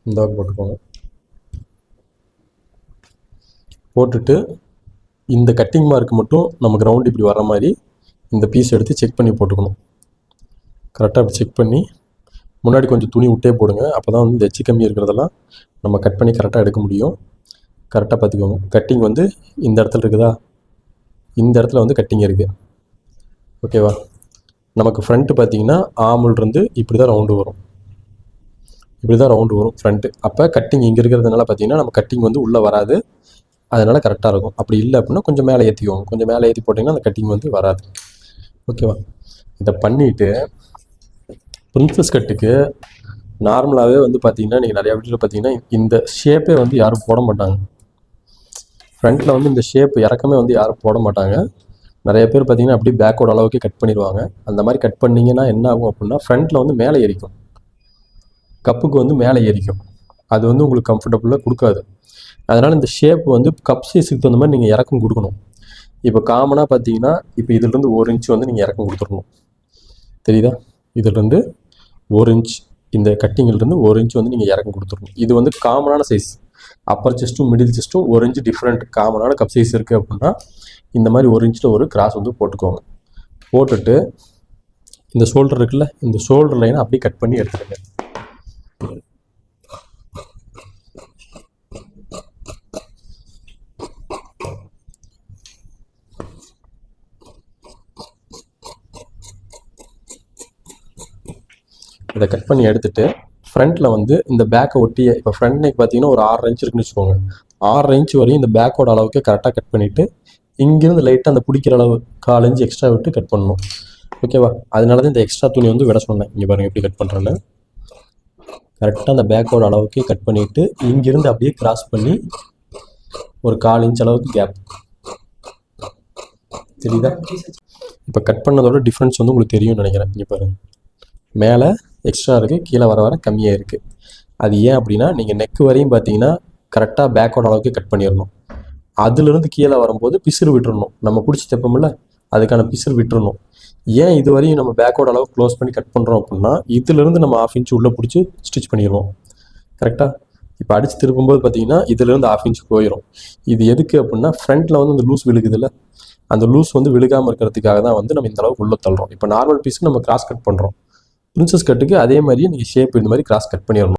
இந்த அளவுக்கு போட்டுக்கோங்க. போட்டுட்டு இந்த கட்டிங் மார்க் மட்டும் நமக்கு ரவுண்ட் இப்படி வர மாதிரி இந்த பீஸ் எடுத்து செக் பண்ணி போட்டுக்கணும். கரெக்டாக இப்படி செக் பண்ணி முன்னாடி கொஞ்சம் துணி விட்டே போடுங்க. அப்போ தான் வந்து இந்த எச்சு கம்மி இருக்கிறதெல்லாம் நம்ம கட் பண்ணி கரெக்டாக எடுக்க முடியும். கரெக்டாக பார்த்துக்கோங்க. கட்டிங் வந்து இந்த இடத்துல இருக்குதா, இந்த இடத்துல வந்து கட்டிங் இருக்குது. ஓகேவா? நமக்கு ஃப்ரண்ட்டு பார்த்தீங்கன்னா ஆமுல்ருந்து இப்படி தான் ரவுண்டு வரும். இப்படி தான் ரவுண்டு வரும் ஃப்ரண்ட்டு. அப்போ கட்டிங் இங்கே இருக்கிறதுனால பார்த்தீங்கன்னா நம்ம கட்டிங் வந்து உள்ளே வராது. அதனால் கரெக்டாக இருக்கும். அப்படி இல்லை அப்படின்னா கொஞ்சம் மேலே ஏற்றிக்கோங்க. கொஞ்சம் மேலே ஏற்றி போட்டிங்கன்னா அந்த கட்டிங் வந்து வராது. ஓகேவா? இதை பண்ணிவிட்டு பிரின்சஸ் கட்டுக்கு நார்மலாகவே வந்து பார்த்தீங்கன்னா நீங்கள் நிறையா வீட்டில் பார்த்தீங்கன்னா இந்த ஷேப்பே வந்து யாரும் போட மாட்டாங்க. ஃப்ரண்ட்டில் வந்து இந்த ஷேப் இறக்கமே வந்து யாரும் போட மாட்டாங்க. நிறைய பேர் பார்த்தீங்கன்னா அப்படியே பேக்கோட அளவுக்கு கட் பண்ணிடுவாங்க. அந்த மாதிரி கட் பண்ணிங்கன்னா என்ன ஆகும் அப்படின்னா ஃப்ரண்ட்டில் வந்து மேலே ஏறிக்கும், கப்புக்கு வந்து மேலே ஏறிக்கும். அது வந்து உங்களுக்கு கம்ஃபர்டபுளாக கொடுக்காது. அதனால் இந்த ஷேப் வந்து கப் சைஸுக்கு தகுந்த மாதிரி நீங்கள் இறக்கம் கொடுக்கணும். இப்போ காமனாக பார்த்தீங்கன்னா இப்போ இதிலிருந்து 1 இன்ச் வந்து நீங்கள் இறக்கம் கொடுத்துடணும். தெரியுதா? இதிலிருந்து 1 இன்ச், இந்த கட்டிங்கிலிருந்து 1 இன்ச் வந்து நீங்கள் இறக்கம் கொடுத்துடணும். இது வந்து காமனான சைஸ். அப்பர் செஸ்ட்டும் மிடில் செஸ்ட்டும் 1 இன்ச் டிஃப்ரெண்ட் காமனான கப் சைஸ் இருக்குது அப்படின்னா இந்த மாதிரி 1 இன்ச்சில் ஒரு கிராஸ் வந்து போட்டுக்கோங்க. போட்டுட்டு இந்த ஷோல்டர் இருக்குல்ல, இந்த ஷோல்டர் லைனை அப்படியே கட் பண்ணி எடுத்துடுங்க. இதை கட் பண்ணி எடுத்துகிட்டு ஃப்ரண்ட்டில் வந்து இந்த பேக்கை ஒட்டியே இப்போ ஃப்ரண்ட் நெக் பார்த்தீங்கன்னா ஒரு 6 இன்ச் இருக்குன்னு வச்சுக்கோங்க. 6 இன்ச் வரையும் இந்த பேக்கோட அளவுக்கு கரெக்டாக கட் பண்ணிவிட்டு இங்கேருந்து லைட்டாக அந்த பிடிக்கிற அளவு 4 இன்ச் எக்ஸ்ட்ரா விட்டு கட் பண்ணணும். ஓகேவா? அதனால தான் இந்த எக்ஸ்ட்ரா துணி வந்து விட சொன்னேன். இங்கே பாருங்கள் எப்படி கட் பண்ணுறேன்னு. கரெக்டாக அந்த பேக்கோட அளவுக்கு கட் பண்ணிவிட்டு இங்கேருந்து அப்படியே கிராஸ் பண்ணி ஒரு 4 இன்ச் அளவுக்கு கேப். தெரியுதா? இப்போ கட் பண்ணதோட டிஃப்ரென்ஸ் வந்து உங்களுக்கு தெரியும்னு நினைக்கிறேன். இங்கே பாருங்கள், மேலே எக்ஸ்ட்ரா இருக்குது, கீழே வர வர கம்மியாக இருக்குது. அது ஏன் அப்படின்னா நீங்கள் நெக்கு வரையும் பார்த்தீங்கன்னா கரெக்டாக பேக்கோட அளவுக்கு கட் பண்ணிடணும். அதுலேருந்து கீழே வரும்போது பிசுறு விட்டுறணும். நம்ம பிடிச்சி தைப்போம்ல, அதுக்கான பிசுறு விட்டுறணும். ஏன் இது வரையும் நம்ம பேக்கோட அளவு க்ளோஸ் பண்ணி கட் பண்ணுறோம் அப்படின்னா இதுலேருந்து நம்ம 1/2 இன்ச் உள்ளே பிடிச்சி ஸ்டிச் பண்ணிடுவோம். கரெக்டாக? இப்போ அடித்து திருப்பும்போது பார்த்தீங்கன்னா இதுலேருந்து 1/2 இன்ச் போயிடும். இது எதுக்கு அப்படின்னா ஃப்ரண்ட்டில் வந்து அந்த லூஸ் விழுகுதில்ல, அந்த லூஸ் வந்து விழுகாமல் இருக்கிறதுக்காக தான் வந்து நம்ம இந்த அளவுக்கு உள்ளே தள்ளுறோம். இப்போ நார்மல் பீஸுக்கு நம்ம கிராஸ் கட் பண்ணுறோம். பிரின்சஸ் கட்டுக்கு அதே மாதிரியே நீங்கள் ஷேப் இந்த மாதிரி கிராஸ் கட் பண்ணிடணும்.